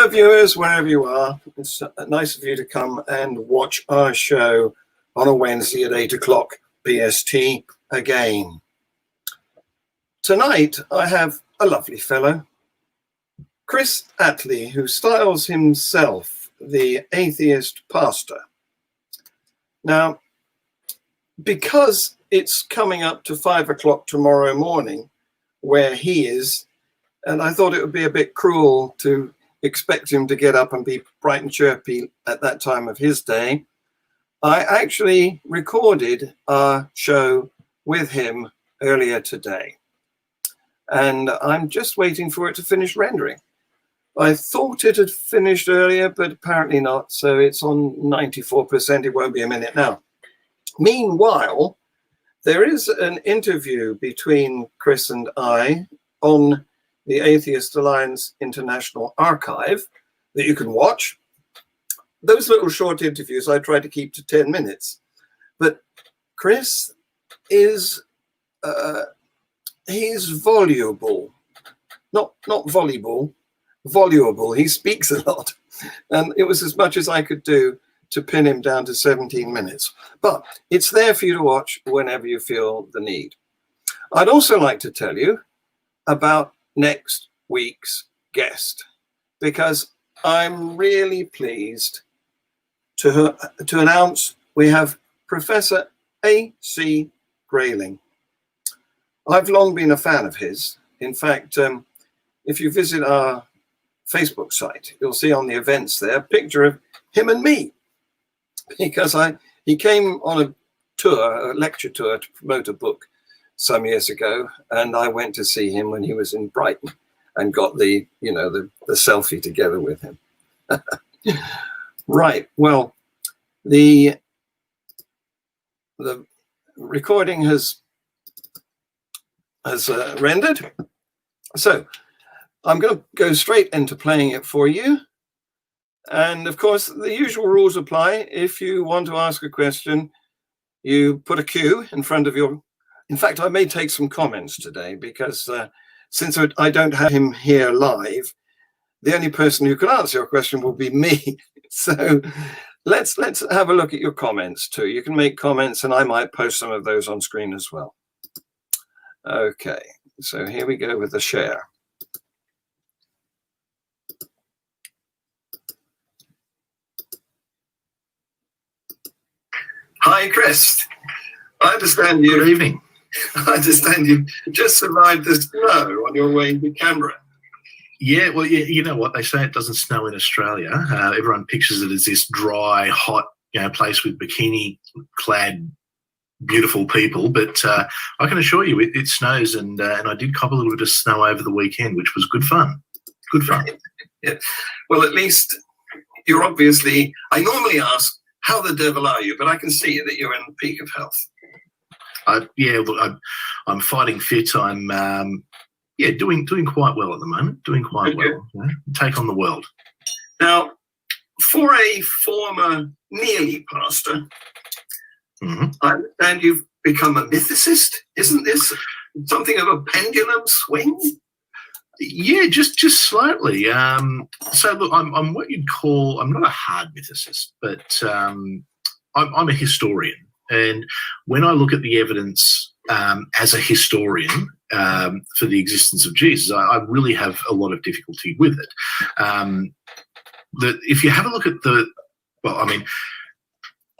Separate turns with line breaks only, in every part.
Hello viewers, wherever you are. It's nice of you to come and watch our show on a Wednesday at 8 o'clock BST again. Tonight I have a lovely fellow, Chris Atlee, who styles himself the Atheist Pastor. Now, because it's coming up to 5 o'clock tomorrow morning where he is, and I thought it would be a bit cruel to expect him to get up and be bright and chirpy at that time of his day, I actually recorded our show with him earlier today. And I'm just waiting for it to finish rendering. I thought it had finished earlier, but apparently not. So it's on 94%. It won't be a minute now. Meanwhile, there is an interview between Chris and I on the Atheist Alliance International Archive that you can watch. Those little short interviews I try to keep to 10 minutes. But Chris is, he's voluble. Not volleyball, voluble. He speaks a lot. And it was as much as I could do to pin him down to 17 minutes. But it's there for you to watch whenever you feel the need. I'd also like to tell you about next week's guest, because I'm really pleased to announce we have Professor A.C. Grayling. I've long been a fan of his. In fact, if you visit our Facebook site, you'll see on the events there a picture of him and me, because he came on a tour, a lecture tour, to promote a book some years ago, and I went to see him when he was in Brighton and got the selfie together with him. Right. Well, the recording has rendered, so I'm going to go straight into playing it for you. And of course, the usual rules apply. If you want to ask a question, you put a Q in front of your. In fact, I may take some comments today because since I don't have him here live, the only person who can answer your question will be me. So let's have a look at your comments too. You can make comments and I might post some of those on screen as well. Okay, so here we go with the share. Hi, Chris. I understand you.
Good evening.
I understand you just survived the snow on your way to Canberra.
Yeah, well, you know what? They say it doesn't snow in Australia. Everyone pictures it as this dry, hot, place with bikini-clad, beautiful people. But I can assure you, it snows, and I did cop a little bit of snow over the weekend, which was good fun. Good fun.
Yeah. Well, at least you're obviously. I normally ask, "How the devil are you?" But I can see that you're in the peak of health. Look,
I'm fighting fit. I'm doing quite well at the moment. Doing quite well. Take on the world.
Now, for a former nearly pastor, I understand you've become a mythicist. Isn't this something of a pendulum swing?
Yeah, just slightly. So look, I'm what you'd call. I'm not a hard mythicist, but I'm a historian. And when I look at the evidence as a historian for the existence of Jesus, I really have a lot of difficulty with it. If you have a look at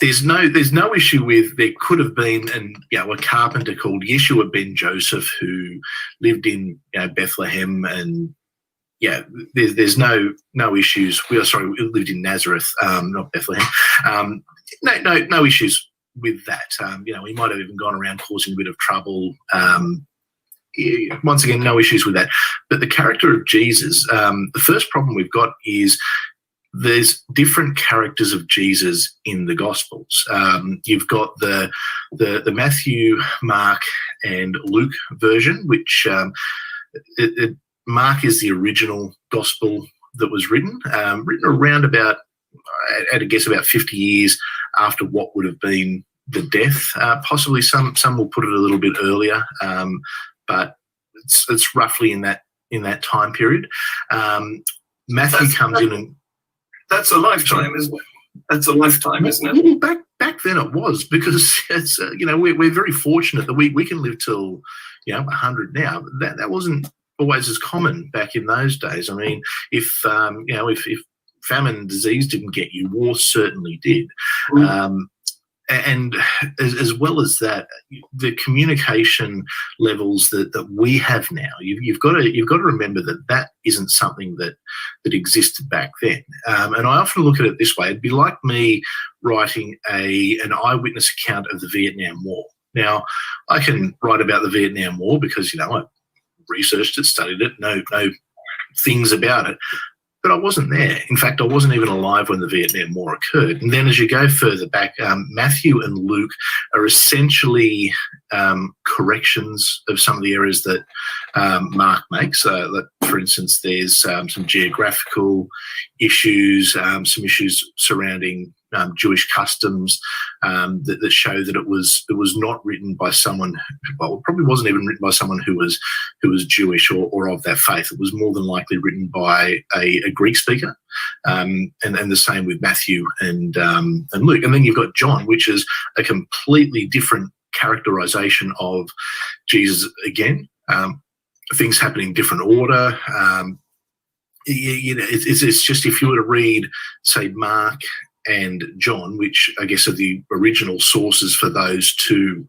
there's no issue with there could have been a carpenter called Yeshua ben Joseph who lived in Bethlehem, and there's no issues. We lived in Nazareth, not Bethlehem. No issues with that. He might have even gone around causing a bit of trouble. Once again, no issues with that. But the character of Jesus, the first problem we've got is there's different characters of Jesus in the Gospels. You've got the Matthew, Mark, and Luke version, which Mark is the original Gospel that was written around about, at a guess, about 50 years after what would have been the death. Possibly some will put it a little bit earlier, but it's roughly in that time period. Matthew comes in and
that's a lifetime, isn't it? That's a lifetime, isn't it?
Well, back then it was, because it's we're very fortunate that we can live till 100 now. That wasn't always as common back in those days. I mean, if famine and disease didn't get you, war certainly did. And as well as that, the communication levels that we have now, you've got to remember that isn't something that existed back then. And I often look at it this way: it'd be like me writing an eyewitness account of the Vietnam War. Now, I can write about the Vietnam War because I researched it, studied it, know things about it. But I wasn't there. In fact, I wasn't even alive when the Vietnam War occurred. And then as you go further back, Matthew and Luke are essentially corrections of some of the errors that Mark makes. For instance, there's some geographical issues, some issues surrounding Jewish customs that show that it was not written by someone. Well, it probably wasn't even written by someone who was Jewish or of that faith. It was more than likely written by a Greek speaker, and the same with Matthew and Luke. And then you've got John, which is a completely different characterization of Jesus again. Things happen in different order. It's just, if you were to read, say, Mark and John, which I guess are the original sources for those two,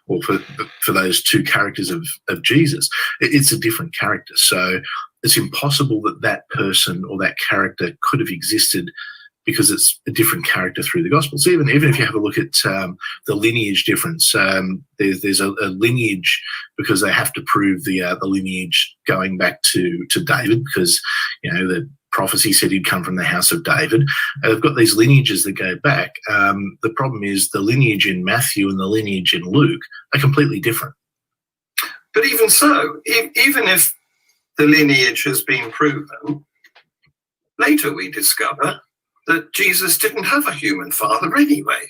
or for those two characters of Jesus, it's a different character. So it's impossible that person or that character could have existed, because it's a different character through the Gospels. Even if you have a look at the lineage difference, there's a lineage, because they have to prove the lineage going back to David, because the prophecy said he'd come from the house of David. They've got these lineages that go back. The problem is the lineage in Matthew and the lineage in Luke are completely different.
But even so, even if the lineage has been proven, later we discover that Jesus didn't have a human father anyway.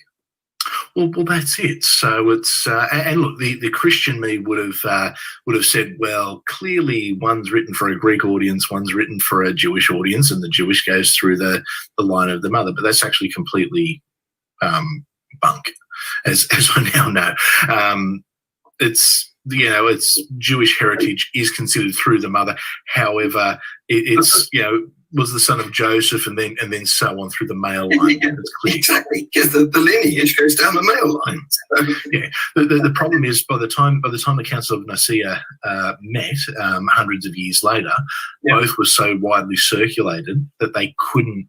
Well, that's it. So it's and look, the Christian me would have said, well, clearly one's written for a Greek audience, one's written for a Jewish audience, and the Jewish goes through the line of the mother. But that's actually completely bunk, as I now know. It's Jewish heritage is considered through the mother. However, it's was the son of Joseph, and then so on through the male line.
Yeah, exactly, because the lineage goes down the male line. So.
Yeah, the problem is by the time the Council of Nicaea met hundreds of years later, both were so widely circulated that they couldn't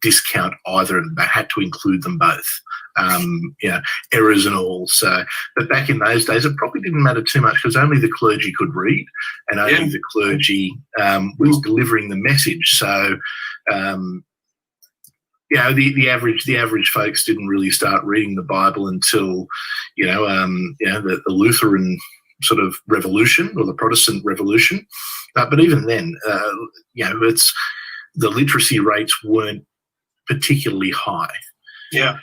discount either of them. They had to include them both. Errors and all. So, but back in those days, it probably didn't matter too much, because only the clergy could read, and only the clergy was delivering the message. So, the average folks didn't really start reading the Bible until, the Lutheran sort of revolution, or the Protestant revolution. But even then, it's the literacy rates weren't particularly high.
Yeah.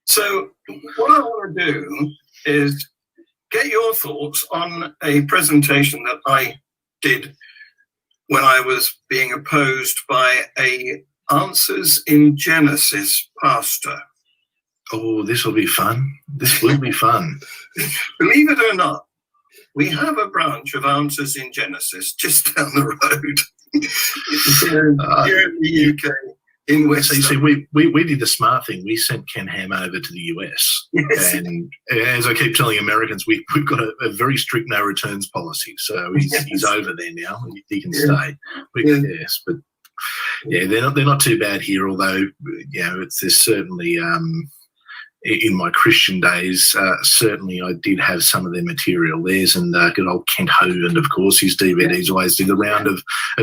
So what I want to do is get your thoughts on a presentation that I did when I was being opposed by a Answers in Genesis pastor.
Oh, this will be fun. This will be fun.
Believe it or not, we have a branch of Answers in Genesis just down the road here in the UK. In West.
So you see, we did the smart thing. We sent Ken Ham over to the US.
Yes.
And as I keep telling Americans, we've got a very strict no returns policy. So he's over there now. He can stay. Yes, but they're not too bad here. Although there's certainly in my Christian days, certainly I did have some of their material. There's and good old Kent Hovind, of course. His DVDs always did the round of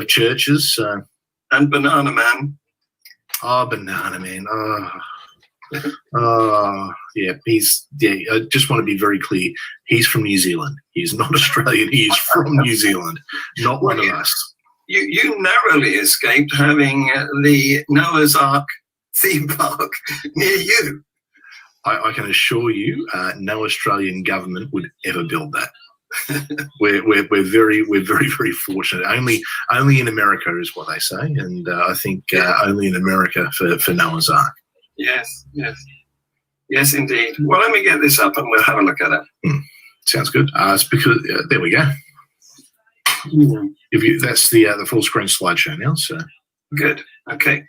churches.
And Banana Man.
Oh, Banana Man. I just want to be very clear. He's from New Zealand. He's not Australian. He is from New Zealand, not one of us.
You narrowly escaped having the Noah's Ark theme park near you.
I can assure you, no Australian government would ever build that. we're very fortunate. Only in America is what they say, and I think only in America for Noah's Ark.
Yes, indeed. Well, let me get this up and we'll have a look at it.
Sounds good. It's because there we go. That's the full screen slideshow now. So
good. Okay.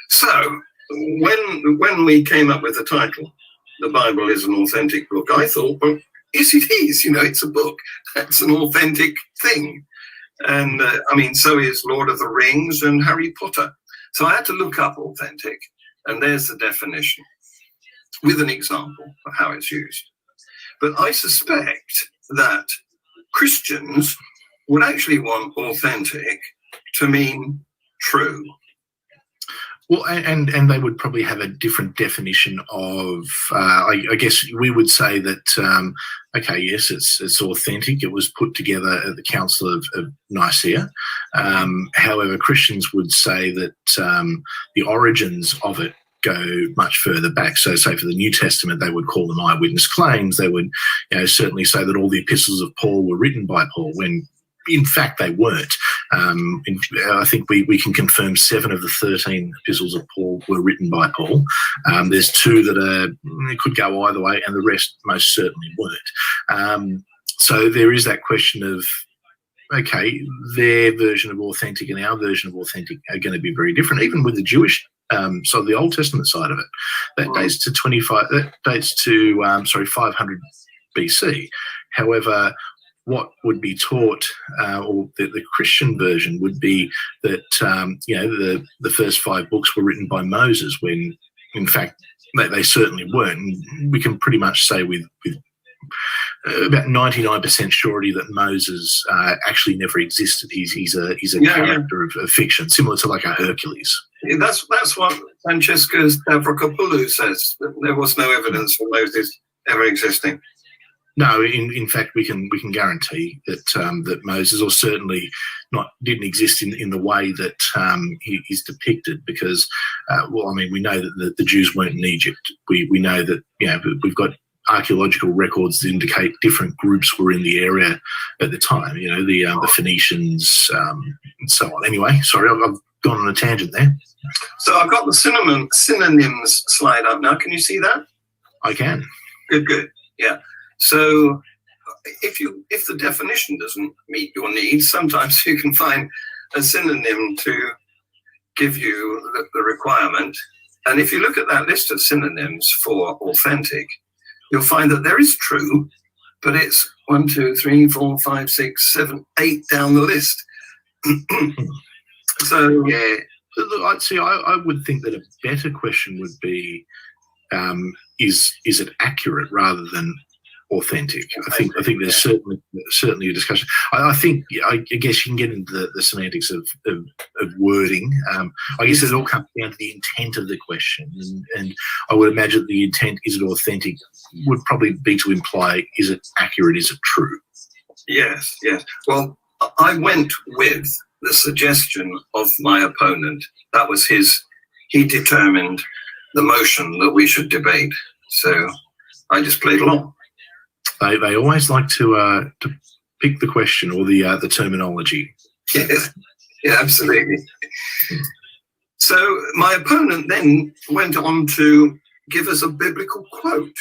So when we came up with the title, "The Bible is an Authentic Book," I thought, well, yes, it is. It's a book. That's an authentic thing. And so is Lord of the Rings and Harry Potter. So I had to look up authentic, and there's the definition with an example of how it's used. But I suspect that Christians would actually want authentic to mean true.
Well, and they would probably have a different definition of, I guess we would say that, okay, yes, it's authentic. It was put together at the Council of Nicaea. However, Christians would say that the origins of it go much further back. So say for the New Testament, they would call them eyewitness claims. They would certainly say that all the epistles of Paul were written by Paul, when in fact they weren't. I think we can confirm 7 of the 13 epistles of Paul were written by Paul. There's 2 that could go either way, and the rest most certainly weren't. So there is that question of, okay, their version of authentic and our version of authentic are going to be very different, even with the Jewish so the Old Testament side of it. That dates to 500 BC. However, what would be taught, or the Christian version would be that the first 5 books were written by Moses, when in fact they certainly weren't. And we can pretty much say with about 99% surety that Moses actually never existed. He's a character of fiction, similar to like a Hercules.
Yeah, that's what Francesca Stavrokopoulou says, that there was no evidence for Moses ever existing.
No, in fact, we can guarantee that that Moses, or certainly didn't exist in the way that he is depicted, because we know that the Jews weren't in Egypt. We know that we've got archaeological records that indicate different groups were in the area at the time. The Phoenicians and so on. Anyway, sorry, I've gone on a tangent there.
So I've got the synonyms slide up now. Can you see that?
I can.
Good. Yeah. So if the definition doesn't meet your needs, sometimes you can find a synonym to give you the requirement. And if you look at that list of synonyms for authentic, you'll find that there is true, but it's 1, 2, 3, 4, 5, 6, 7, 8 down the list. So
yeah, look, I would think that a better question would be, is it accurate rather than authentic? I think there's certainly a discussion. I guess you can get into the semantics of wording. I guess it all comes down to the intent of the question, and I would imagine the intent, is it authentic, would probably be to imply, is it accurate, is it true?
Yes. Well, I went with the suggestion of my opponent. That was he determined the motion that we should debate. So I just played along.
They always like to pick the question or the terminology.
Yes, yeah, absolutely. So my opponent then went on to give us a biblical quote.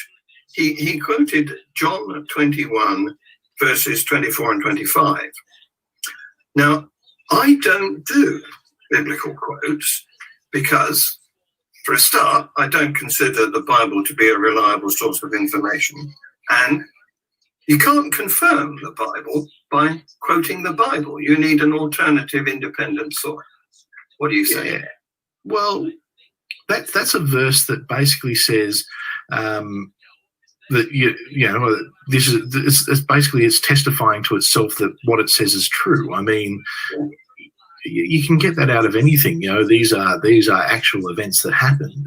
He quoted John 21, verses 24 and 25. Now, I don't do biblical quotes because, for a start, I don't consider the Bible to be a reliable source of information. And you can't confirm the Bible by quoting the Bible. You need an alternative, independent source. What do you say?
Yeah. Well, that's a verse that basically says that it's testifying to itself that what it says is true. I mean, you can get that out of anything. These are actual events that happened.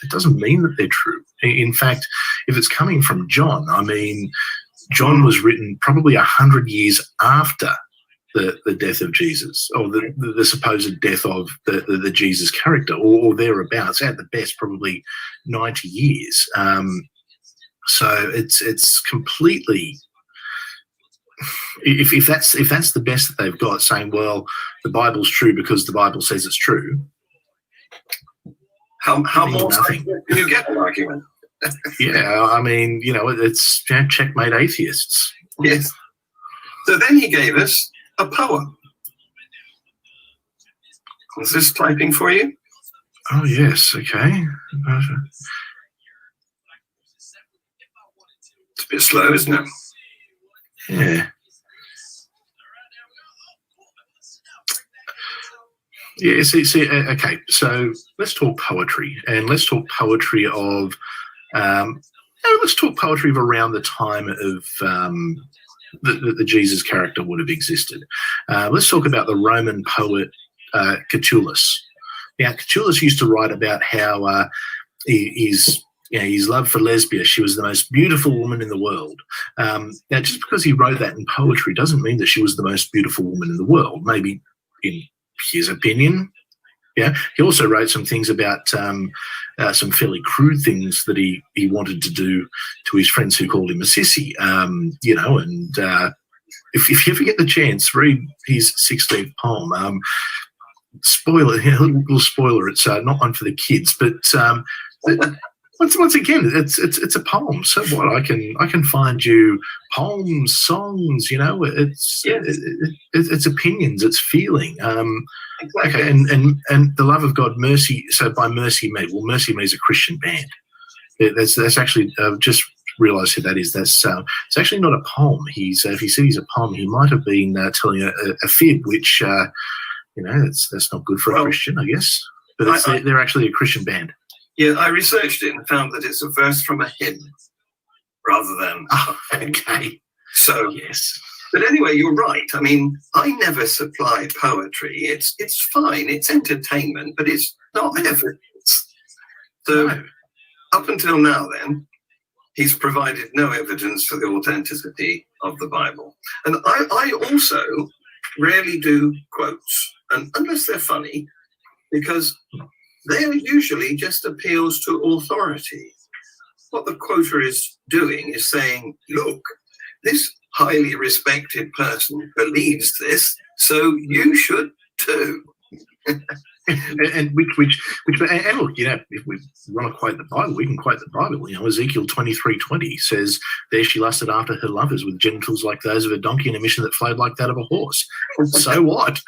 It doesn't mean that they're true. In fact, if it's coming from John, I mean, John was written probably 100 years after the death of Jesus, or the supposed death of the Jesus character, or thereabouts. At the best, probably 90 years. So it's completely if that's the best that they've got, saying, well, the Bible's true because the Bible says it's true.
How more
nothing
can you get an argument?
Yeah, I mean, it's checkmate atheists.
Yes. So then he gave us a poem. Is this typing for you?
Oh, yes. Okay.
It's a bit slow, isn't it?
Yeah. Yeah, see, okay, so let's talk poetry, and let's talk poetry of, let's talk poetry of around the time of the Jesus character would have existed. Let's talk about the Roman poet Catullus. Now, Catullus used to write about how his love for Lesbia, she was the most beautiful woman in the world. Now, just because he wrote that in poetry doesn't mean that she was the most beautiful woman in the world. Maybe in his opinion. Yeah. He also wrote some things about some fairly crude things that he wanted to do to his friends who called him a sissy. If you ever get the chance, read his 16th poem. Spoiler, a little spoiler. It's not one for the kids, but once again, it's a poem. So what? I can find you poems, songs. It's opinions, it's feeling.
Exactly.
Okay, and the love of God, mercy. So by Mercy Me, well, Mercy Me is a Christian band. That's actually just realised who that is. That's it's actually not a poem. If he said he's a poem, he might have been telling a fib, which that's not good for a Christian, I guess. But they're actually a Christian band.
Yeah, I researched it and found that it's a verse from a hymn rather than.
Oh, okay.
So
yes.
But anyway, you're right. I mean, I never supply poetry. It's fine. It's entertainment, but it's not evidence. So up until now, then, he's provided no evidence for the authenticity of the Bible. And I also rarely do quotes, and unless they're funny, because they're usually just appeals to authority. What the quoter is doing is saying, look, this highly respected person believes this, so you should too.
and look, if we want to quote the Bible, we can quote the Bible. Ezekiel 23:20 says, "There she lusted after her lovers with genitals like those of a donkey and a mission that flowed like that of a horse." So what?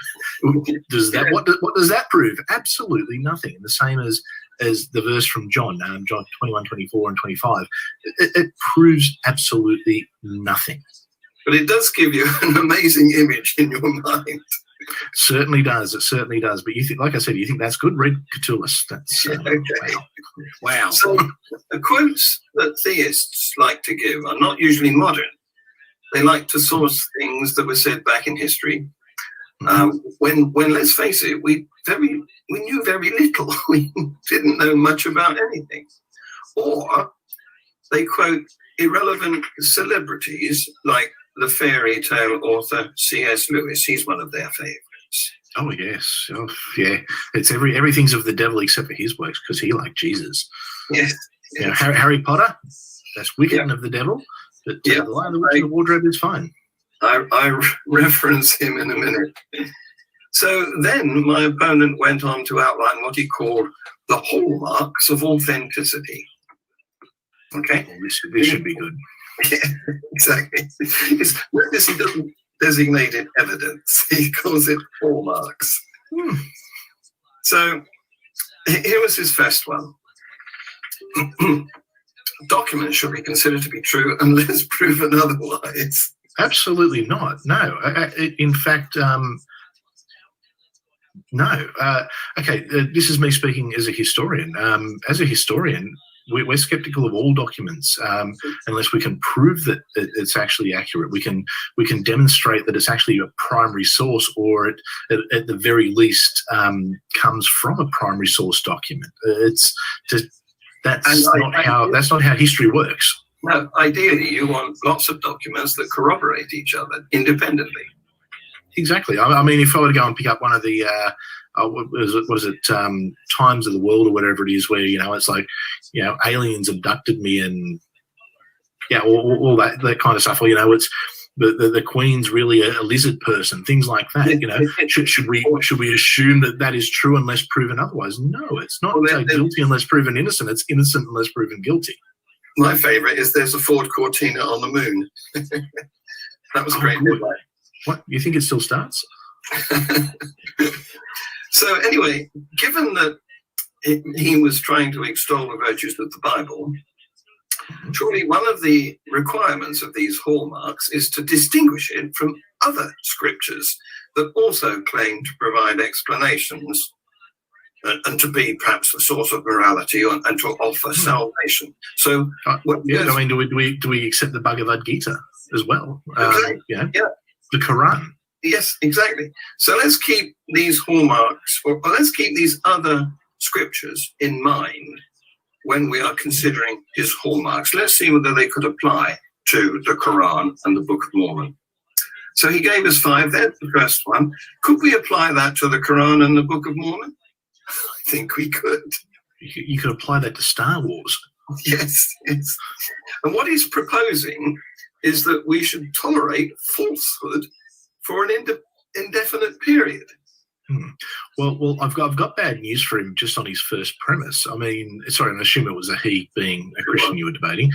What does that prove? Absolutely nothing. And the same as the verse from John 21:24 and 25. It proves absolutely nothing.
But it does give you an amazing image in your mind.
Certainly does. It certainly does. But you think, like I said, you think that's good? Read Catullus. That's
okay.
Wow.
So the quotes that theists like to give are not usually modern. They like to source things that were said back in history. When let's face it, we knew very little. We didn't know much about anything. Or they quote irrelevant celebrities like the fairy tale author C.S. Lewis. He's one of their favorites.
Oh, yes. Oh, yeah. It's everything's of the devil except for his works because he liked Jesus.
Yes.
Harry Potter, that's wicked and of the devil, but the Lion, the Witch, and the Wardrobe is fine.
I reference him in a minute. So then my opponent went on to outline what he called the hallmarks of authenticity. Okay?
Well, this should be good.
Yeah, exactly. Notice he doesn't designate it evidence. He calls it hallmarks. So here was his first one. Documents should be considered to be true unless proven otherwise.
Absolutely not. No. In fact, no. Okay, this is me speaking as a historian. As a historian, we're skeptical of all documents unless we can prove that it's actually accurate. We can demonstrate that it's actually a primary source, or at the very least comes from a primary source document. That's not how history works.
No, ideally, you want lots of documents that corroborate each other independently.
Exactly. I mean, if I were to go and pick up one of the Times of the World or whatever it is, where it's like, aliens abducted me and all that kind of stuff. Or it's the Queen's really a lizard person, things like that. Should we assume that is true unless proven otherwise? No, it's not guilty unless proven innocent. It's innocent unless proven guilty.
My favourite is there's a Ford Cortina on the moon. That was great.
What, you think it still starts?
So anyway, given that he was trying to extol the virtues of the Bible, surely one of the requirements of these hallmarks is to distinguish it from other scriptures that also claim to provide explanations and to be perhaps a source of morality and to offer salvation. So,
do we accept the Bhagavad Gita as well?
Okay.
The Quran.
Yes, exactly. So let's keep these hallmarks, or let's keep these other scriptures in mind when we are considering his hallmarks. Let's see whether they could apply to the Quran and the Book of Mormon. So he gave us 5 there, the first one. Could we apply that to the Quran and the Book of Mormon? I think we could.
You could apply that to Star Wars.
Yes. And what he's proposing is that we should tolerate falsehood for an indefinite period.
Well, I've got bad news for him just on his first premise. I mean, sorry, I assume it was a he, being a Christian you were debating,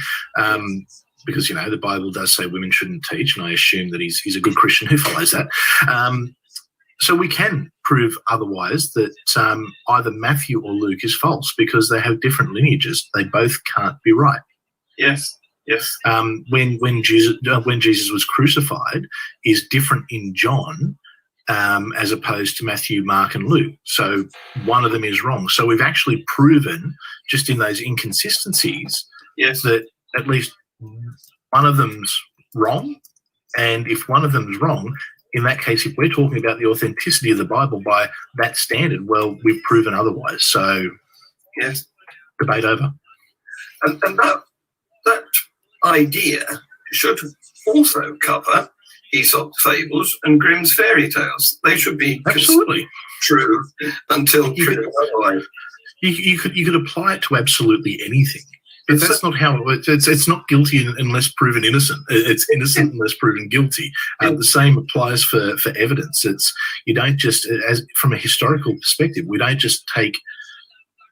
because the Bible does say women shouldn't teach, and I assume that he's a good Christian who follows that. So we can prove otherwise that either Matthew or Luke is false because they have different lineages. They both can't be right.
Yes.
When Jesus was crucified is different in John as opposed to Matthew, Mark, and Luke. So one of them is wrong. So we've actually proven, just in those inconsistencies, that at least one of them's wrong. And if one of them's wrong, in that case, if we're talking about the authenticity of the Bible by that standard, well, we've proven otherwise. So,
yes,
debate over.
And that idea should also cover Aesop's fables and Grimm's fairy tales. They should be
absolutely
true until proven otherwise.
You could apply it to absolutely anything. But that's not how it works. It's not guilty unless proven innocent. It's innocent unless proven guilty. The same applies for evidence. You don't just, as from a historical perspective, we don't just take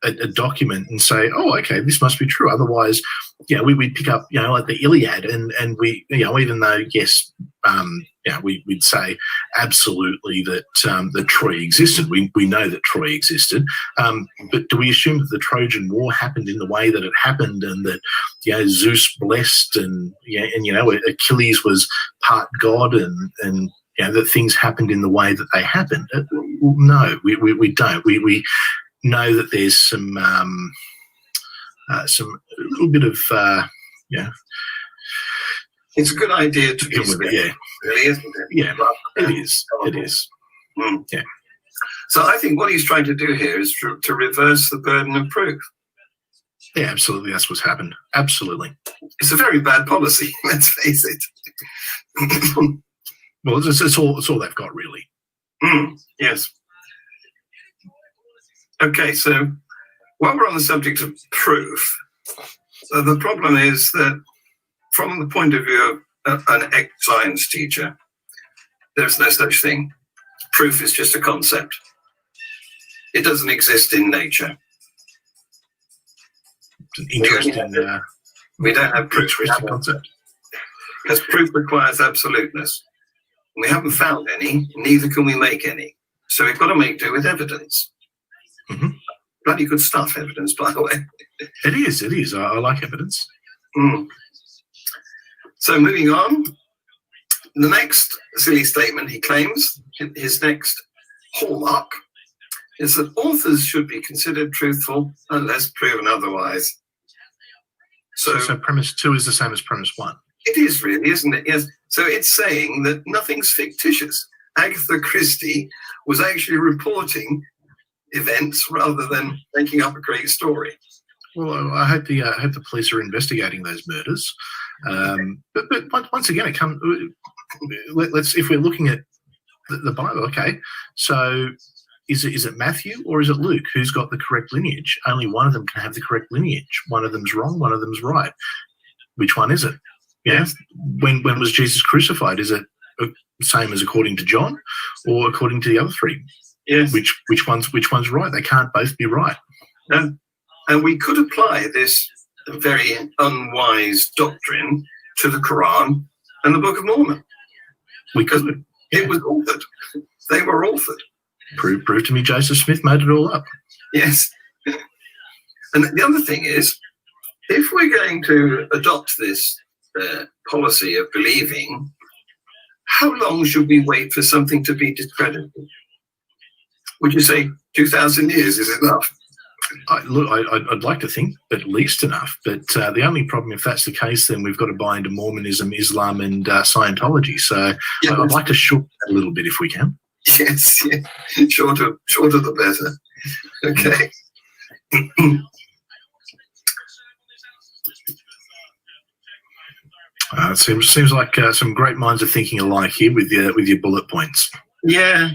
a document and say, oh, okay, this must be true. Otherwise, we'd pick up, like the Iliad, and we, even though, yes, we'd say absolutely that Troy existed. We know that Troy existed, but do we assume that the Trojan War happened in the way that it happened, and that Zeus blessed, and Achilles was part god, and that things happened in the way that they happened? No, we don't. We know that there's some little bit of
It's a good idea to
deal with it,
really, isn't it?
Yeah, it is. It is. Yeah.
So I think what he's trying to do here is to reverse the burden of proof.
Yeah, absolutely. That's what's happened. Absolutely.
It's a very bad policy. Let's face it.
Well, it's all they've got, really.
Yes. Okay, so while we're on the subject of proof, the problem is that from the point of view of an ex-science teacher, there's no such thing. Proof is just a concept. It doesn't exist in nature.
It's an interesting.
We don't have proof.
Concept.
Because proof requires absoluteness. We haven't found any, neither can we make any. So we've got to make do with evidence.
Mm-hmm.
Bloody good stuff, evidence, by the way.
It is. I like evidence.
So moving on, the next silly statement he claims, his next hallmark, is that authors should be considered truthful unless proven otherwise.
So premise 2 is the same as premise 1.
It is really, isn't it? Yes. So it's saying that nothing's fictitious. Agatha Christie was actually reporting events rather than making up a great story.
Well, I hope the police are investigating those murders. But once again, it comes. Let's if we're looking at the Bible, okay. So is it Matthew or is it Luke who's got the correct lineage? Only one of them can have the correct lineage. One of them's wrong. One of them's right. Which one is it? Yes. When was Jesus crucified? Is it the same as according to John, or according to the other three?
Yes.
Which one's right? They can't both be right.
And we could apply this very unwise doctrine to the Quran and the Book of Mormon.
We could.
It was authored. They were authored.
Prove to me Joseph Smith made it all up.
Yes. And the other thing is, if we're going to adopt this policy of believing, how long should we wait for something to be discredited? Would you say 2,000 years is enough?
I'd like to think at least enough, but the only problem, if that's the case, then we've got to buy into Mormonism, Islam, and Scientology. So yeah, I'd like to shorten that a little bit if we can.
Yes, yeah. Shorter the better. Okay.
It seems like some great minds are thinking alike here with your bullet points.
Yeah.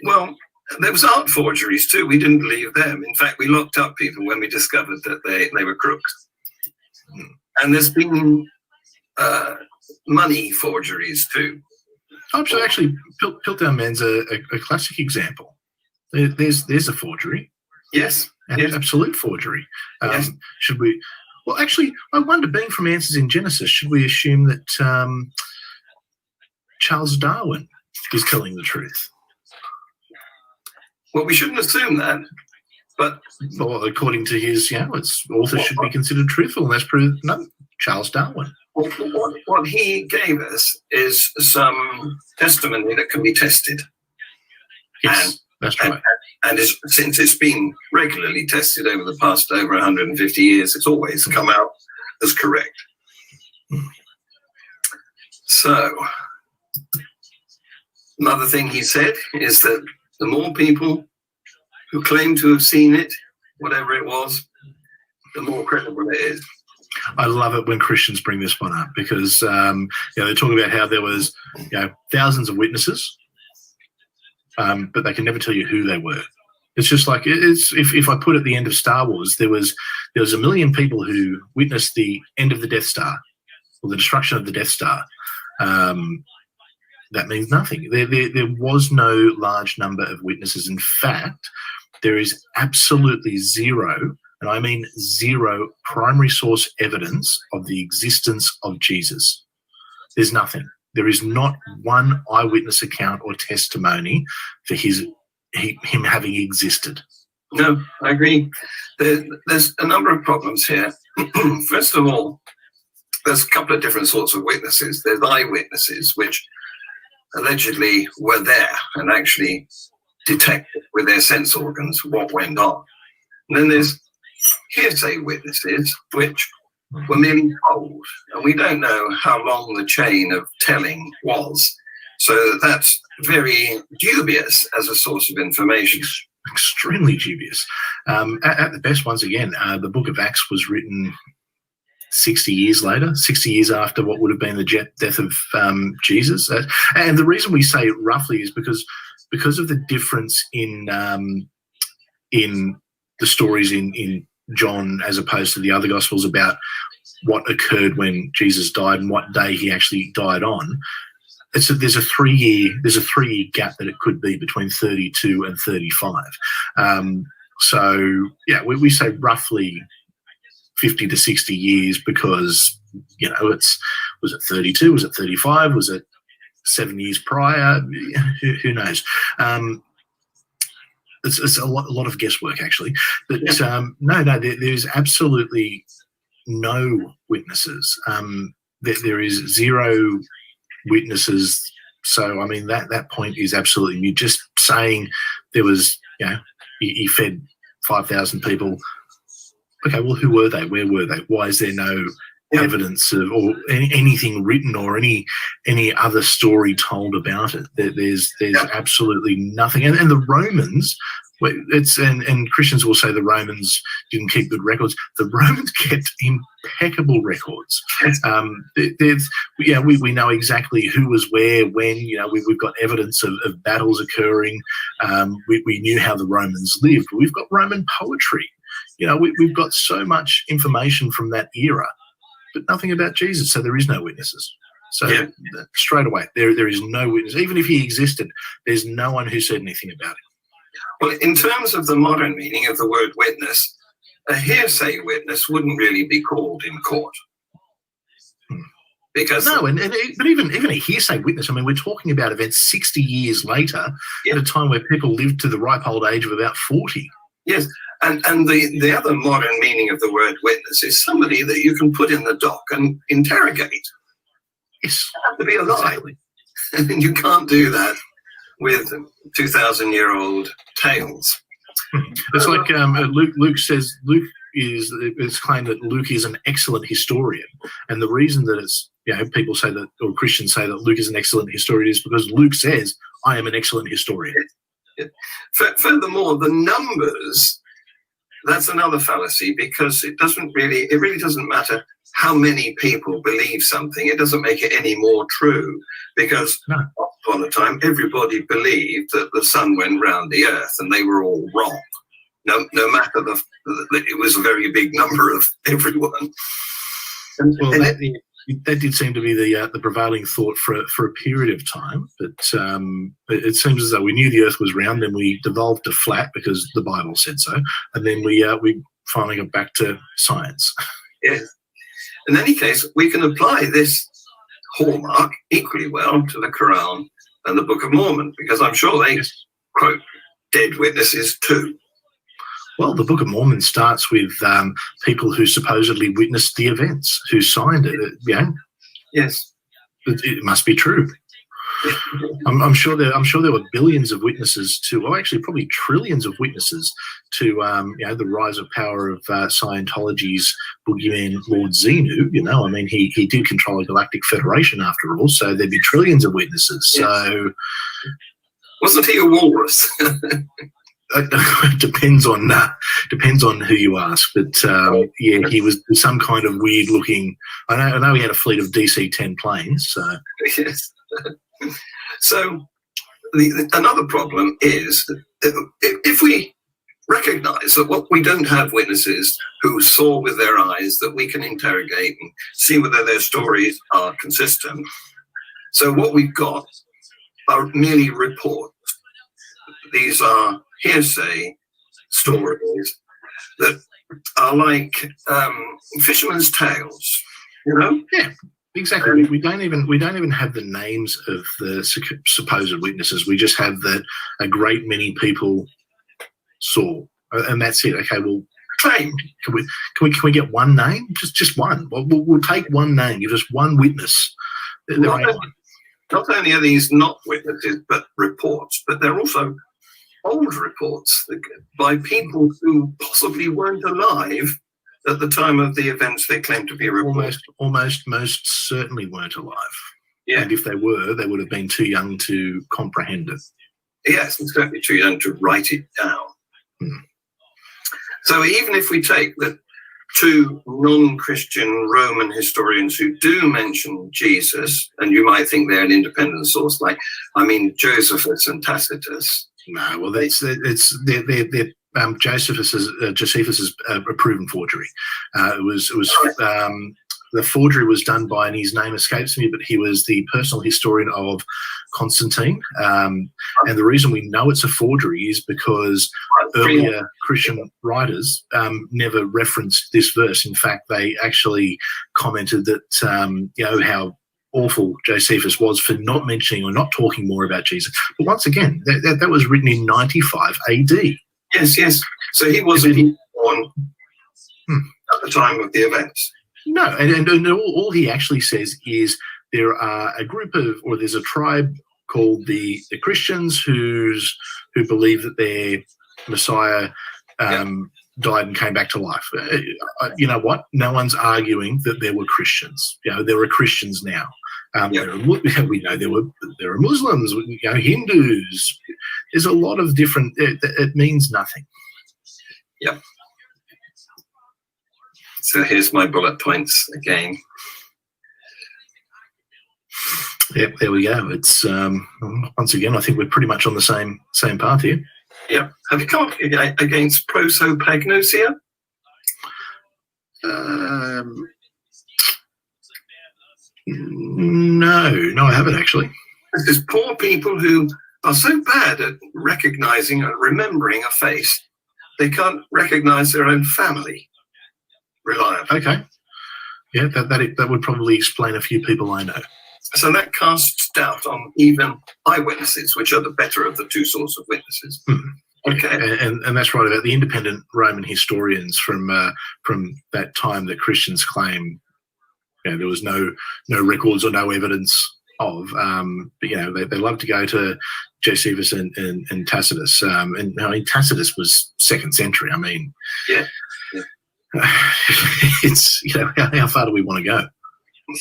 Well, there was art forgeries too. We didn't believe them. In fact, we locked up people when we discovered that they were crooks. And there's been money forgeries too.
Actually, Piltdown Man's a classic example. There's a forgery.
Yes.
An absolute forgery.
Yes.
Should we? Well, actually, I wonder, being from Answers in Genesis, should we assume that Charles Darwin is telling the truth?
Well, we shouldn't assume that, but
well, according to his, its authors should be considered truthful, and that's proved no, Charles Darwin.
What he gave us is some testimony that can be tested.
Yes, that's right.
And since it's been regularly tested over the past over 150 years, it's always come out as correct. So, another thing he said is that the more people who claim to have seen it, whatever it was, the more credible it is.
I love it when Christians bring this one up because they talk about how there was thousands of witnesses, but they can never tell you who they were. It's just like if I put at the end of Star Wars, there was 1 million people who witnessed the end of the Death Star or the destruction of the Death Star. That means nothing. There was no large number of witnesses. In fact, there is absolutely zero, and I mean zero, primary source evidence of the existence of Jesus. There's nothing. There is not one eyewitness account or testimony for him having existed.
No, I agree. There's a number of problems here. First of all, there's a couple of different sorts of witnesses. There's eyewitnesses, which allegedly were there and actually detected with their sense organs what went on. And then there's hearsay witnesses, which were merely told, and we don't know how long the chain of telling was. So that's very dubious as a source of information.
Extremely dubious. At the best, once again, the Book of Acts was written 60 years later, 60 years after what would have been the death of Jesus. And the reason we say roughly is because of the difference in the stories in John as opposed to the other Gospels about what occurred when Jesus died and what day he actually died on. There's a 3-year gap that it could be between 32 and 35. So yeah, we say roughly 50 to 60 years because was it 32? Was it 35? Was it 7 years prior? Who knows? It's a lot of guesswork actually. But there's absolutely no witnesses. There is zero witnesses. So I mean that point is absolutely mute. Just saying there was he fed 5,000 people. Okay, well, who were they? Where were they? Why is there no evidence of or anything written or any other story told about it? There's absolutely nothing. And the Romans, and Christians will say the Romans didn't keep good records. The Romans kept impeccable records. We know exactly who was where, when. We've got evidence of battles occurring. We knew how the Romans lived. We've got Roman poetry. We've got so much information from that era but nothing about Jesus, so there is no witnesses. So straight away, there is no witness. Even if he existed, there's no one who said anything about it.
Well, in terms of the modern meaning of the word witness, a hearsay witness wouldn't really be called in court. Because
no, but even a hearsay witness, I mean, we're talking about events 60 years later at a time where people lived to the ripe old age of about 40.
Yes, and the other modern meaning of the word witness is somebody that you can put in the dock and interrogate.
Yes.
You have to be alive. And you can't do that with 2,000-year-old tales.
It's like Luke says, it's claimed that Luke is an excellent historian. And the reason that it's, people say that, or Christians say that Luke is an excellent historian is because Luke says, I am an excellent historian.
Furthermore, the numbers, that's another fallacy, because it really doesn't matter how many people believe something. It doesn't make it any more true, because upon a time, everybody believed that the sun went round the earth, and they were all wrong. No matter it was a very big number of everyone.
That did seem to be the prevailing thought for a period of time. But it seems as though we knew the earth was round, then we devolved to flat because the Bible said so, and then we finally got back to science.
Yes. In any case, we can apply this hallmark equally well to the Quran and the Book of Mormon, because I'm sure they quote dead witnesses too.
Well, the Book of Mormon starts with people who supposedly witnessed the events, who signed it.
Yes,
it must be true. I'm sure there were billions of witnesses to, or actually probably trillions of witnesses to, the rise of power of Scientology's boogeyman Lord Xenu. I mean, he did control a galactic federation after all, so there'd be trillions of witnesses. Yes. So,
wasn't he a walrus?
It depends on who you ask, but he was some kind of weird looking. I know he had a fleet of DC-10 planes. So
yes. So another problem is if we recognise that what we don't have witnesses who saw with their eyes that we can interrogate and see whether their stories are consistent. So what we've got are merely reports. These are hearsay stories that are like fishermen's tales,
Yeah, exactly. We don't even have the names of the supposed witnesses. We just have that a great many people saw, and that's it. Okay, well, claim. Can we get one name? Just one. We'll take one name. Give us one witness.
Not only are these not witnesses but reports, but they're also old reports by people who possibly weren't alive at the time of the events they claim to be reported.
Most certainly weren't alive.
Yeah.
And if they were, they would have been too young to comprehend it.
Yes, and certainly too young to write it down. So even if we take the two non-Christian Roman historians who do mention Jesus, and you might think they're an independent source, Josephus and Tacitus.
No, well, Josephus is a proven forgery. The forgery was done by, and his name escapes me, but he was the personal historian of Constantine. And the reason we know it's a forgery is because earlier Christian writers never referenced this verse. In fact, they actually commented that, how awful Josephus was for not mentioning or not talking more about Jesus. But once again, that was written in 95 AD.
Yes. So he wasn't born at the time of the events.
No, and all he actually says is there are there's a tribe called the Christians who believe that their Messiah died and came back to life. You know what? No one's arguing that there were Christians. There are Christians now. We know there are Muslims, Hindus. There's a lot of different. It means nothing.
Yep. So here's my bullet points again.
Yep, there we go. It's once again, I think we're pretty much on the same path here.
Yeah. Have you come up against prosopagnosia?
No, I haven't actually.
There's poor people who are so bad at recognizing and remembering a face, they can't recognize their own family reliably.
Okay. Yeah, that would probably explain a few people I know.
So that casts doubt on even eyewitnesses, which are the better of the two sorts of witnesses. Okay.
And that's right about the independent Roman historians from that time that Christians claim there was no records or no evidence of. But they love to go to Josephus and Tacitus. And I mean, Tacitus was 2nd century. I mean,
yeah.
It's how far do we want to go?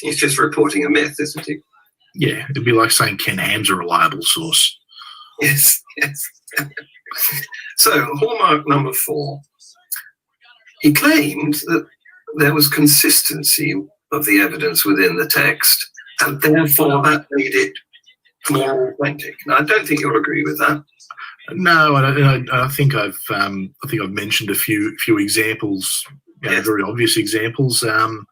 He's just reporting a myth, isn't he?
Yeah, it'd be like saying Ken Ham's a reliable source.
Yes. So, hallmark number 4. He claimed that there was consistency of the evidence within the text, and therefore that made it more authentic. Now, I don't think you'll agree with that.
No, I think I've mentioned a few examples,
Yes.
very obvious examples. That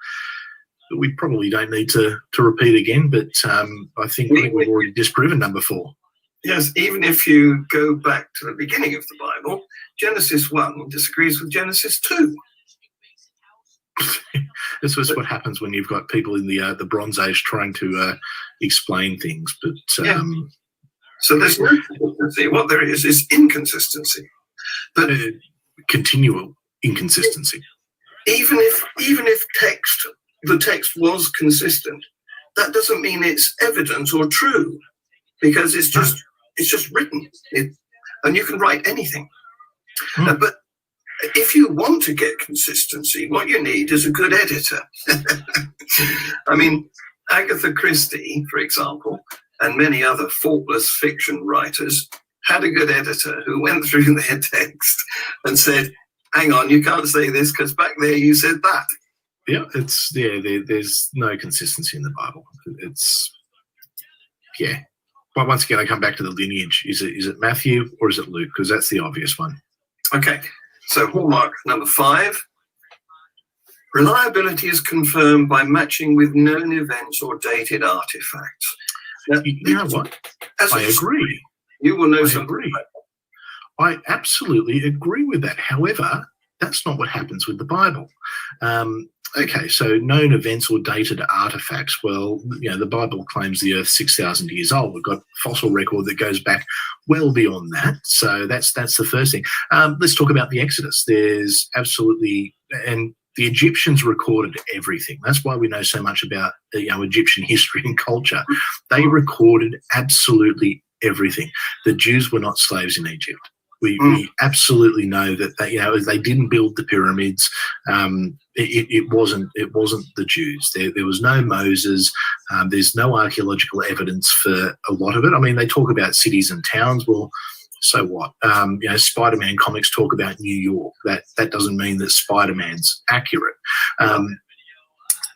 we probably don't need to repeat again, but I think we've already disproven number 4.
Yes, even if you go back to the beginning of the Bible, Genesis 1 disagrees with Genesis 2.
This is what happens when you've got people in the Bronze Age trying to explain things. But
so there's no consistency. What there is inconsistency. But
continual inconsistency.
Even if the text was consistent, that doesn't mean it's evident or true, because it's just written, and you can write anything. But if you want to get consistency, what you need is a good editor. I mean, Agatha Christie, for example, and many other faultless fiction writers had a good editor who went through their text and said, hang on, you can't say this because back there you said that.
Yeah, there's no consistency in the Bible. But once again, I come back to the lineage. Is it Matthew or is it Luke? Because that's the obvious one.
Okay, so hallmark number 5. Reliability is confirmed by matching with known events or dated artifacts. Now,
you know what? I agree.
You will know
I
something.
agree. I absolutely agree with that. However, that's not what happens with the Bible. Okay, so known events or dated artifacts. Well, the Bible claims the Earth's 6,000 years old. We've got fossil record that goes back well beyond that. So that's the first thing. Let's talk about the Exodus. There's absolutely, and the Egyptians recorded everything. That's why we know so much about Egyptian history and culture. They recorded absolutely everything. The Jews were not slaves in Egypt. We absolutely know that they didn't build the pyramids. It wasn't the Jews. There was no Moses. There's no archaeological evidence for a lot of it. I mean, they talk about cities and towns. Well, so what? Spider-Man comics talk about New York. That doesn't mean that Spider-Man's accurate.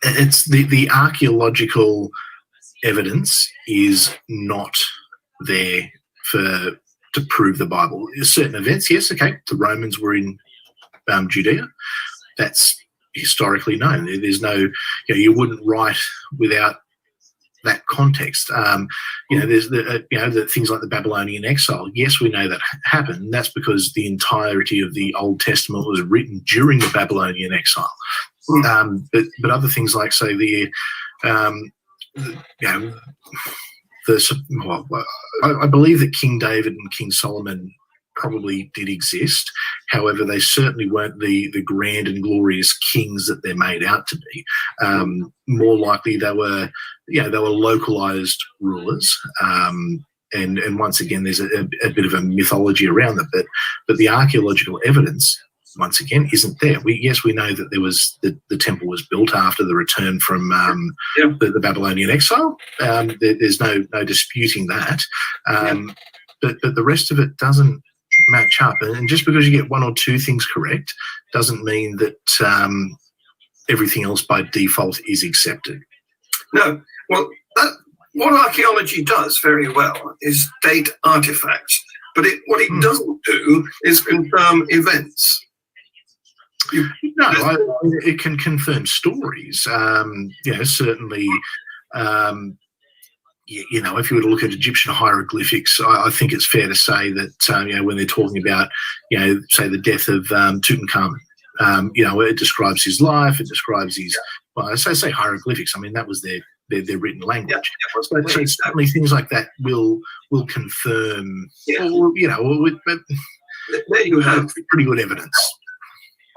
It's the archaeological evidence is not there to prove the Bible. Certain events, yes, okay, the Romans were in Judea. That's historically known. There's no, you wouldn't write without that context. There's the things like the Babylonian exile. Yes, we know that happened. That's because the entirety of the Old Testament was written during the Babylonian exile. But other things like, say, I believe that King David and King Solomon probably did exist. However, they certainly weren't the grand and glorious kings that they're made out to be. More likely, they were localized rulers. And once again, there's a bit of a mythology around them. But the archaeological evidence, once again, isn't there. We know that there was the temple was built after the return from the Babylonian exile. There's no disputing that. But the rest of it doesn't match up. And just because you get one or two things correct doesn't mean that everything else by default is accepted.
No. Well, what archaeology does very well is date artifacts. But what it doesn't do is confirm events.
No, it can confirm stories. Certainly If you were to look at Egyptian hieroglyphics, I think it's fair to say that when they're talking about, say the death of Tutankhamun, it describes his life, it describes his. Well, I say hieroglyphics. I mean, that was their written language. So certainly things like that will confirm.
Yeah.
But
there you have
pretty good evidence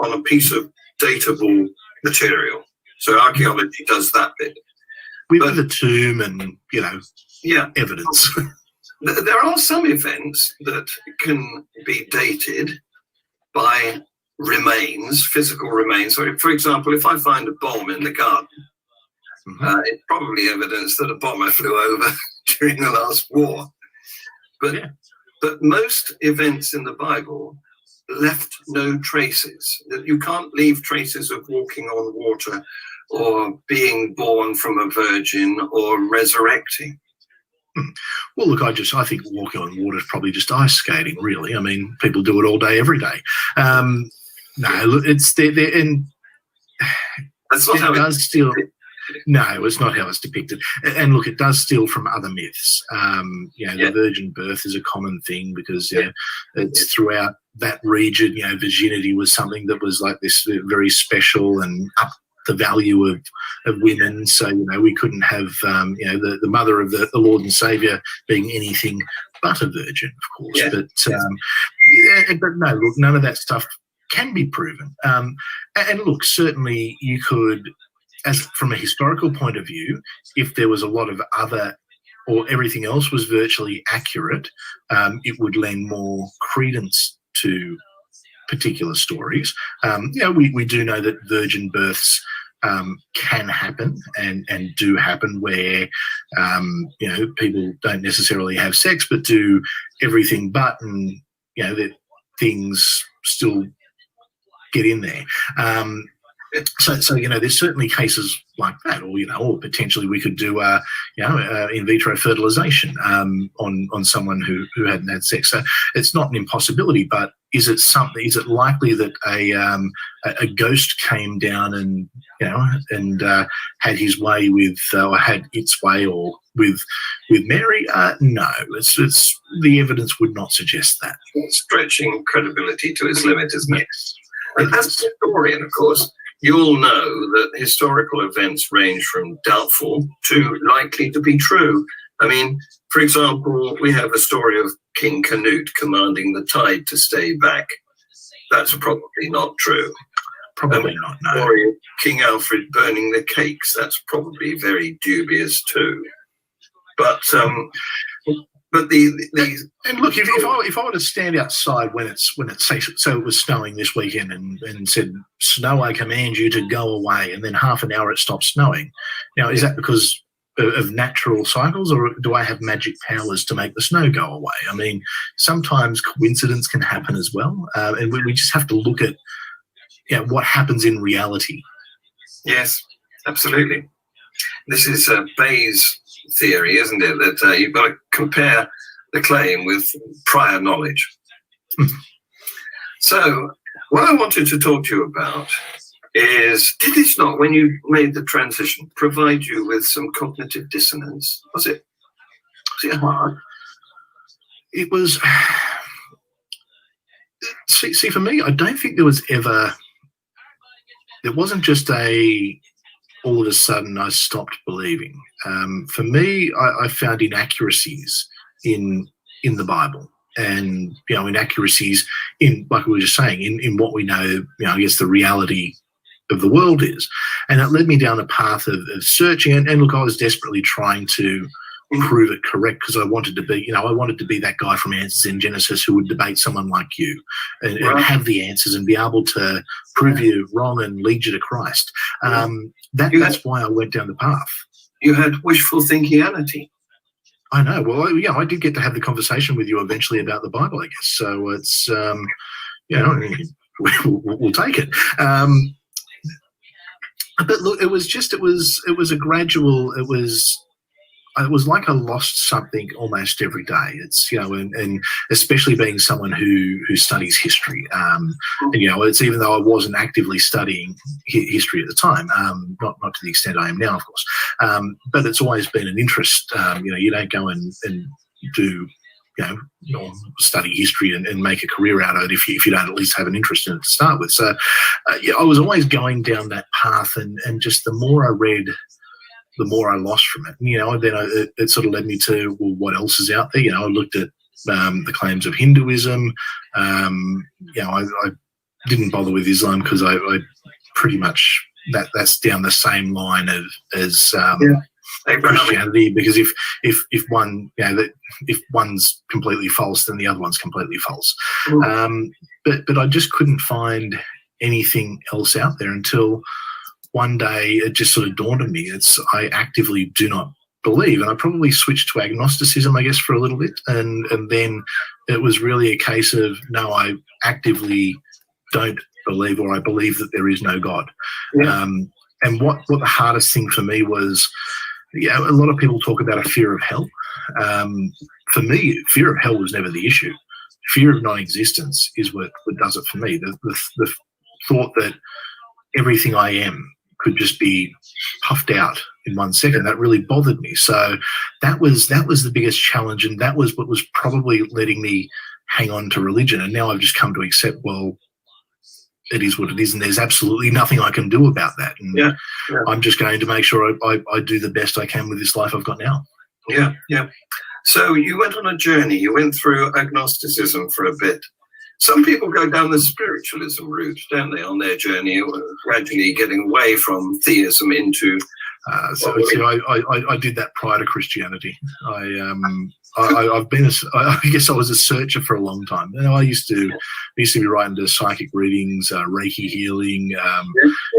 on a piece of datable material. So archaeology does that bit.
With the tomb and evidence.
There are some events that can be dated by remains, physical remains. So, for example, if I find a bomb in the garden, it's probably evidence that a bomber flew over during the last war. But most events in the Bible left no traces. You can't leave traces of walking on water or being born from a virgin or resurrecting.
Well, look, I think walking on water is probably just ice skating, really. I mean, people do it all day, every day. No, look, it's there, and
that's not how it does
still. No, it's not how it's depicted. And look, it does steal from other myths. The virgin birth is a common thing because it's throughout that region. Virginity was something that was like this very special and up the value of women. So we couldn't have the mother of the Lord and Saviour being anything but a virgin, of course.
Yeah.
But no, look, none of that stuff can be proven. And look, certainly you could. As from a historical point of view, if there was a lot of other or everything else was virtually accurate, it would lend more credence to particular stories. We do know that virgin births can happen and do happen where, people don't necessarily have sex but do everything but, and, that things still get in there. So there's certainly cases like that, or potentially we could do in vitro fertilization on someone who hadn't had sex. So it's not an impossibility, but is it likely that a ghost came down and had his way with or had its way or with Mary? No, it's the evidence would not suggest that.
It's stretching credibility to its limit, isn't it? And as a historian, of course, you'll know that historical events range from doubtful to likely to be true. I mean, for example, we have a story of King Canute commanding the tide to stay back. That's probably not true.
Probably not, no.
Or King Alfred burning the cakes. That's probably very dubious too. But
and look, if I were to stand outside when it was snowing this weekend and said, "Snow, I command you to go away," and then half an hour it stopped snowing. Now, is that because of natural cycles, or do I have magic powers to make the snow go away? I mean, sometimes coincidence can happen as well, and we just have to look at what happens in reality.
Yes, absolutely. This is Bayes' theory, isn't it? That you've got to compare the claim with prior knowledge. So what I wanted to talk to you about is, did this not, when you made the transition, provide you with some cognitive dissonance? Was it hard?
It was. See, for me, I don't think there was ever. There wasn't just all of a sudden I stopped believing. For me, I found inaccuracies in the Bible, and inaccuracies in, like we were just saying, in what we know. I guess the reality of the world is, and it led me down a path of searching. And look, I was desperately trying to prove it correct because I wanted to be, I wanted to be that guy from Answers in Genesis who would debate someone like you and have the answers and be able to prove you wrong and lead you to Christ. That's why I went down the path.
You had wishful thinkianity.
I know. Well, I did get to have the conversation with you eventually about the Bible, I guess. So it's, we'll take it. But look, it was a gradual. it was like I lost something almost every day. It's, and especially being someone who studies history. And, it's even though I wasn't actively studying history at the time, not to the extent I am now, of course. But it's always been an interest. You don't go and do, study history and make a career out of it if you don't at least have an interest in it to start with. So, I was always going down that path, and just the more I read, the more I lost from it. And, then it sort of led me to, well, what else is out there? I looked at the claims of Hinduism. I didn't bother with Islam because I pretty much that's down the same line as Christianity, because if one if one's completely false, then the other one's completely false. But I just couldn't find anything else out there until one day it just sort of dawned on me. I actively do not believe, and I probably switched to agnosticism, I guess, for a little bit, and then it was really a case of, no, I actively don't believe, or I believe that there is no God. And what the hardest thing for me was, a lot of people talk about a fear of hell. For me, fear of hell was never the issue. Fear of non-existence is what does it for me. The thought that everything I am could just be puffed out in 1 second, that really bothered me. So that was the biggest challenge, and that was what was probably letting me hang on to religion. And now I've just come to accept, well, it is what it is, and there's absolutely nothing I can do about that. And I'm just going to make sure I do the best I can with this life I've got now.
Yeah. So you went on a journey. You went through agnosticism for a bit. Some people go down the spiritualism route, don't they, on their journey, gradually getting away from theism into...
I did that prior to Christianity. I've been I guess I was a searcher for a long time. I used to be right into psychic readings, Reiki healing,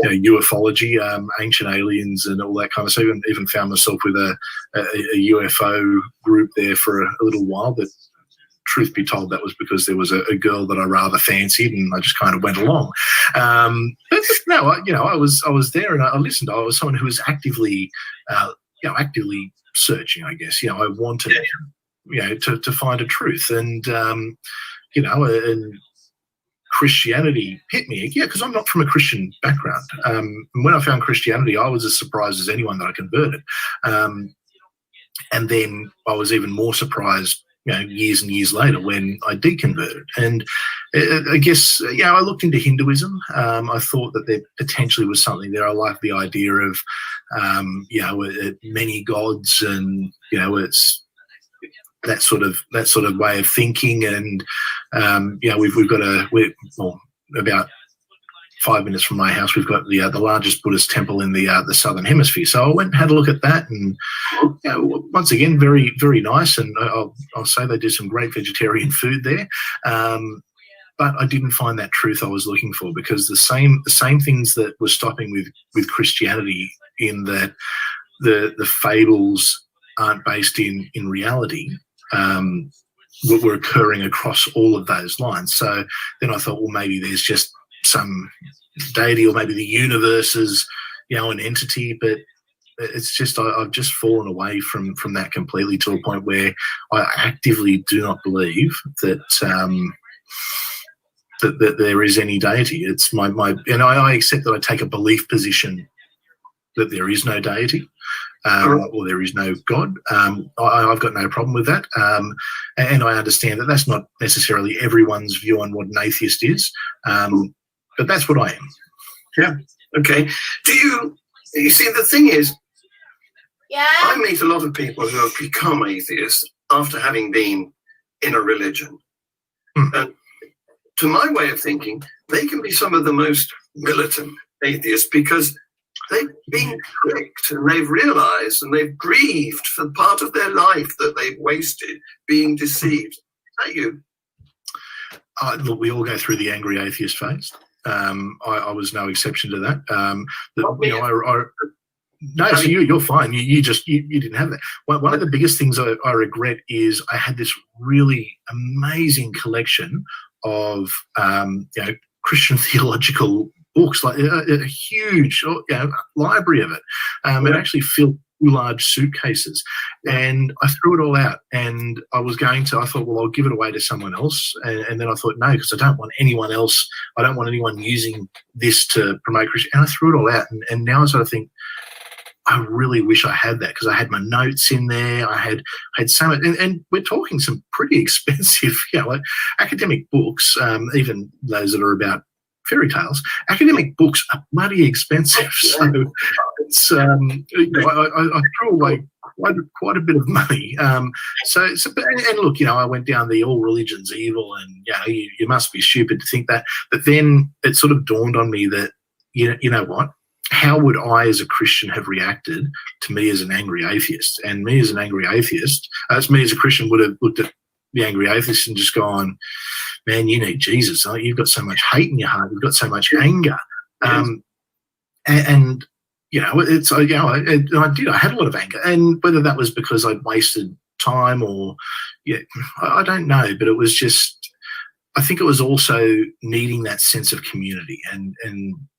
ufology, ancient aliens, and all that kind of stuff. Even found myself with a UFO group there for a little while. But truth be told, that was because there was a girl that I rather fancied, and I just kind of went along. But no, I was there, and I listened. I was someone who was actively searching, I guess. I wanted, to find a truth, and and Christianity hit me, because I'm not from a Christian background. And when I found Christianity, I was as surprised as anyone that I converted. And then I was even more surprised, years and years later when I deconverted. And I guess, I looked into Hinduism. I thought that there potentially was something there. I liked the idea of, many gods, and, it's that sort of way of thinking. And, we've got about 5 minutes from my house, we've got the largest Buddhist temple in the southern hemisphere. So I went and had a look at that, and once again, very, very nice. And I'll say they do some great vegetarian food there. But I didn't find that truth I was looking for, because the same things that were stopping with Christianity, in that the fables aren't based in reality, were occurring across all of those lines. So then I thought, well, maybe there's just some deity, or maybe the universe is, an entity. But it's just, I've just fallen away from that completely, to a point where I actively do not believe that that there is any deity. It's and I accept that I take a belief position that there is no deity, or there is no God. I've got no problem with that. And I understand that that's not necessarily everyone's view on what an atheist is. But that's what I am.
Yeah. Okay. You see, the thing is, I meet a lot of people who have become atheists after having been in a religion. And to my way of thinking, they can be some of the most militant atheists, because they've been tricked, and they've realized, and they've grieved for part of their life that they've wasted being deceived. Is that you?
Look, we all go through the angry atheist phase. I was no exception to that. No, so you're fine. You didn't have that. One of the biggest things I regret is I had this really amazing collection of Christian theological books, like a huge library of it. It actually filled large suitcases, and I threw it all out. And I thought, well, I'll give it away to someone else. And then I thought, no, because I don't want anyone else. I don't want anyone using this to promote Christian. And I threw it all out. And now I sort of think, I really wish I had that, because I had my notes in there. I had so much, and we're talking some pretty expensive, like academic books, even those that are about fairy tales. Academic books are bloody expensive, so it's I threw away quite a bit of money. And look, I went down the all religions evil, and you must be stupid to think that. But then it sort of dawned on me that you know what. How would I, as a Christian, have reacted to me as an angry atheist? And me as an angry atheist, me as a Christian, would have looked at the angry atheist and just gone, man, you need Jesus. You've got so much hate in your heart. You've got so much anger. And it's, I did. I had a lot of anger. And whether that was because I'd wasted time or, I don't know. But it was just, I think it was also needing that sense of community, and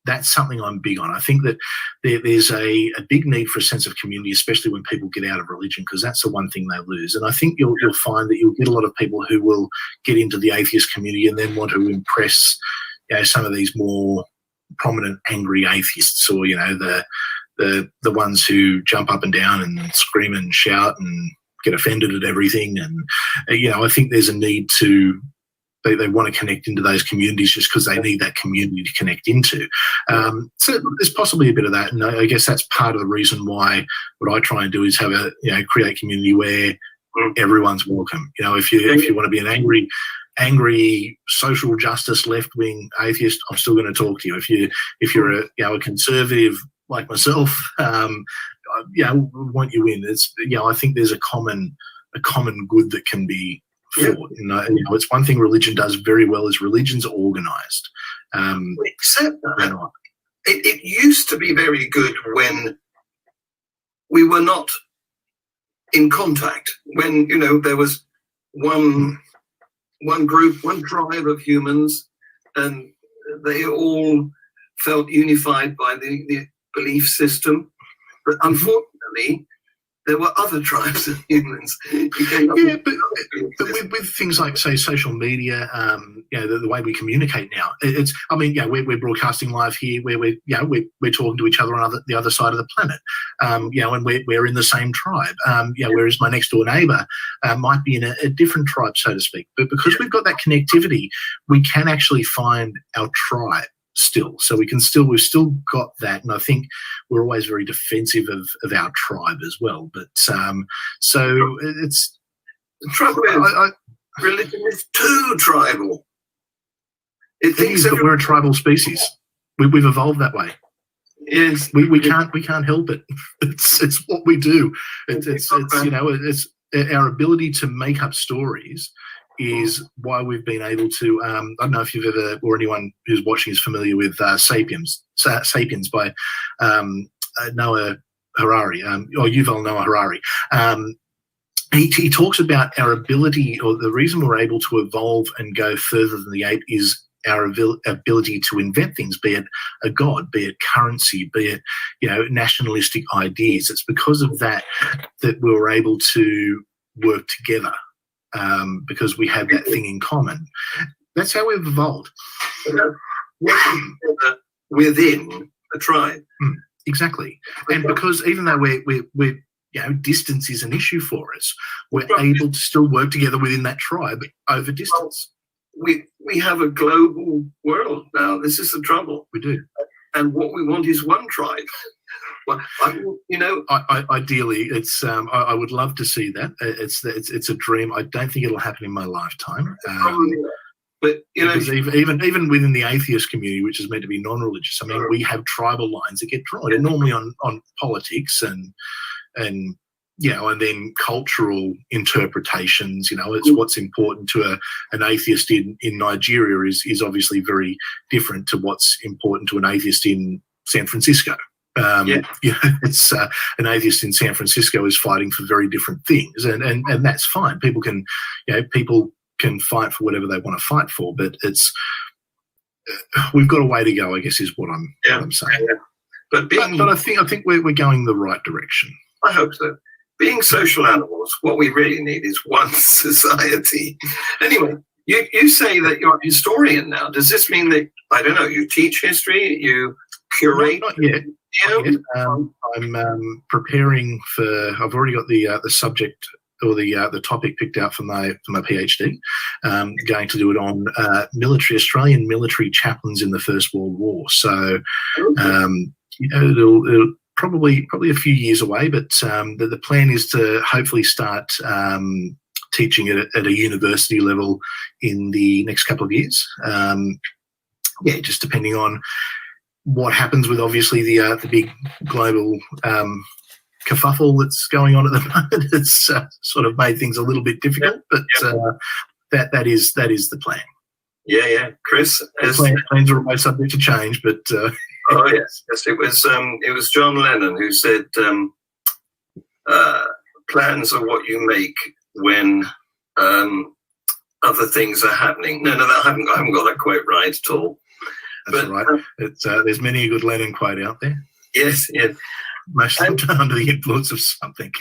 that's something I'm big on. I think that there's a big need for a sense of community, especially when people get out of religion, because that's the one thing they lose. And I think you'll find that you'll get a lot of people who will get into the atheist community and then want to impress, some of these more prominent angry atheists, or the ones who jump up and down and scream and shout and get offended at everything. And I think there's a need to. They want to connect into those communities just because they need that community to connect into. So there's possibly a bit of that, and I guess that's part of the reason why what I try and do is have create community where everyone's welcome. If you want to be an angry social justice left-wing atheist, I'm still going to talk to you. If you're a conservative like myself, want you in. I think there's a common good that can be. It's one thing religion does very well is religion's organised.
Except that it used to be very good when we were not in contact, when there was one group, one tribe of humans, and they all felt unified by the belief system. But unfortunately, there were other tribes of humans.
But with things like, say, social media, the way we communicate now, we're broadcasting live here, where we're talking to each other on the other side of the planet, and we're in the same tribe. Whereas my next door neighbour might be in a different tribe, so to speak. But because we've got that connectivity, we can actually find our tribe. So we've still got that, and I think we're always very defensive of our tribe as well. But so it's
the trouble is, religion is too tribal.
It thinks that we're a tribal species. We've evolved that way.
Yes,
we can't help it. It's what we do. It's our ability to make up stories is why we've been able to. I don't know if you've ever, or anyone who's watching is familiar with *Sapiens* by Noah Harari, or Yuval Noah Harari. He talks about our ability, or the reason we're able to evolve and go further than the ape is our ability to invent things, be it a god, be it currency, be it nationalistic ideas. It's because of that we were able to work together. Because we have that thing in common. That's how we've evolved.
Within a tribe.
Exactly. And because even though we're distance is an issue for us, we're able to still work together within that tribe over distance.
We have a global world now. This is the trouble.
We do.
And what we want is one tribe. Well,
ideally, it's. I would love to see that. It's a dream. I don't think it'll happen in my lifetime.
But
because even within the atheist community, which is meant to be non-religious, we have tribal lines that get drawn, and normally on politics and then cultural interpretations. It's what's important to an atheist in Nigeria is obviously very different to what's important to an atheist in San Francisco. It's an atheist in San Francisco is fighting for very different things, and that's fine. People can fight for whatever they want to fight for, but we've got a way to go, I guess, is what I'm saying.
Yeah. But
I think we're going the right direction.
I hope so. Being social animals, what we really need is one society. Anyway, you say that you're a historian now. Does this mean that, I don't know, you teach history, you curate?
Not yet. Not yet. I'm preparing for. I've already got the subject or the topic picked out for my PhD. Going to do it on Australian military chaplains in the First World War. So, it'll probably a few years away, but the plan is to hopefully start teaching it at a university level in the next couple of years. Just depending on what happens with obviously the big global kerfuffle that's going on at the moment. It's sort of made things a little bit difficult, but that is the plan. Yeah, Chris. Plans are always subject to change, but oh yes, it was John Lennon who said, "Plans are what you make when other things are happening." No, I haven't got that quote right at all. That's right. There's many a good Lennon quote out there.
Yes.
Most of them under the influence of something.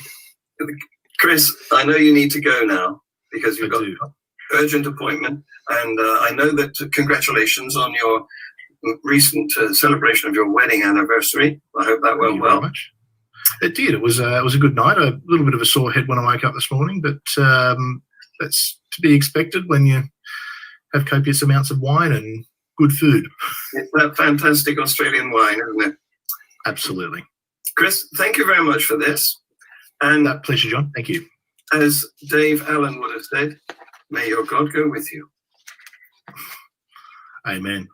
Chris, I know you need to go now because you've got an urgent appointment, and I know that congratulations on your recent celebration of your wedding anniversary. I hope that went well.
Very much. It did. It was a good night. A little bit of a sore head when I woke up this morning, but that's to be expected when you have copious amounts of wine and good food.
It's that fantastic Australian wine, isn't it?
Absolutely.
Chris, thank you very much for this. And
pleasure, John. Thank you.
As Dave Allen would have said, may your God go with you.
Amen.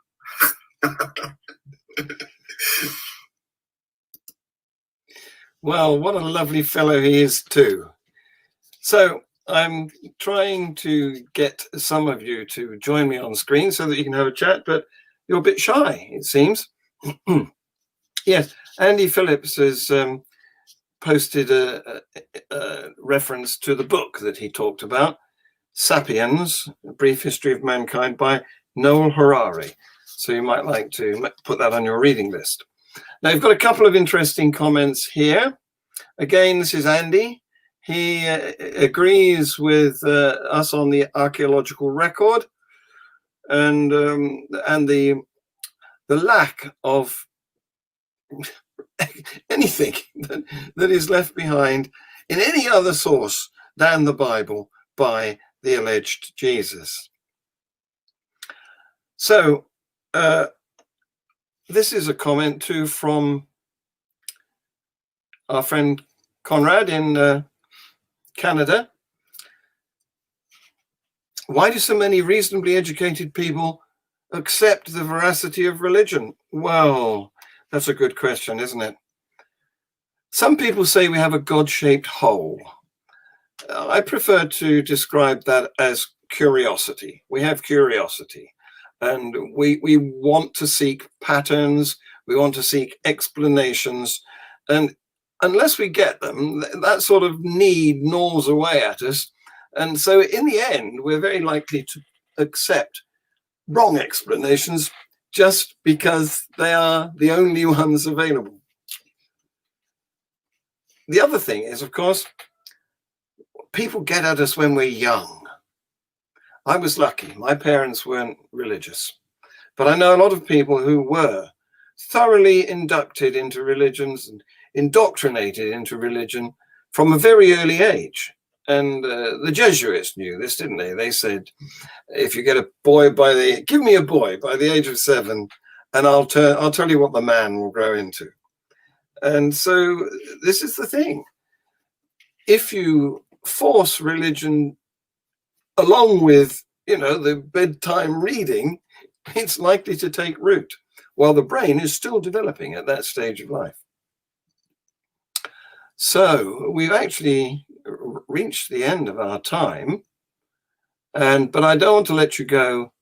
Well, what a lovely fellow he is too. So I'm trying to get some of you to join me on screen so that you can have a chat, but you're a bit shy, it seems. Yes, Andy Phillips has posted a reference to the book that he talked about, Sapiens, A Brief History of Mankind by Noel Harari. So you might like to put that on your reading list. Now, you've got a couple of interesting comments here. Again, this is Andy. He agrees with us on the archaeological record and the lack of anything that is left behind in any other source than the Bible by the alleged Jesus. So this is a comment too from our friend Conrad in Canada. Why do so many reasonably educated people accept the veracity of religion? Well, that's a good question, isn't it? Some people say we have a God-shaped hole. I prefer to describe that as curiosity. We have curiosity, and we want to seek patterns, we want to seek explanations, and unless we get them, that sort of need gnaws away at us. And so in the end, we're very likely to accept wrong explanations just because they are the only ones available. The other thing is, of course, people get at us when we're young. I was lucky. My parents weren't religious. But I know a lot of people who were thoroughly inducted into religions and indoctrinated into religion from a very early age. And the Jesuits knew this, didn't they? They said, if you get a boy give me a boy by the age of 7, and I'll tell you what the man will grow into. And so this is the thing. If you force religion along with, the bedtime reading, it's likely to take root while the brain is still developing at that stage of life. So we've actually reached the end of our time, but I don't want to let you go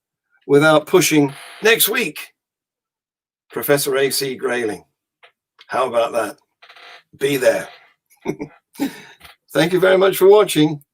without pushing next week, Professor A.C. Grayling. How about that? Be there. Thank you very much for watching.